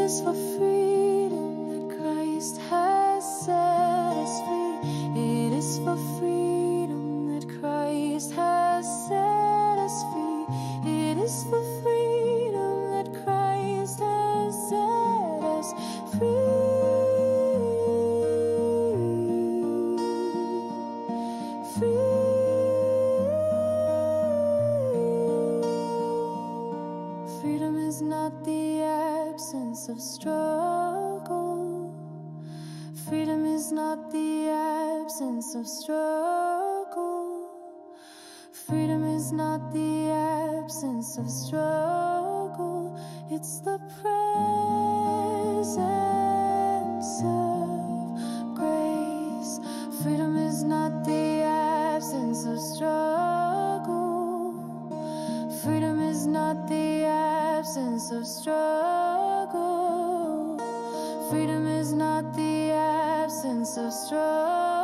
is for freedom that Christ has set us free. It is for freedom that Christ has set us free. It is for freedom that Christ has set us free. Freedom is not the absence of struggle. Freedom is not the absence of struggle. Freedom is not the absence of struggle. It's the presence of grace. Freedom is not the absence of struggle. Freedom is not the absence of struggle. Freedom is not the absence of struggle.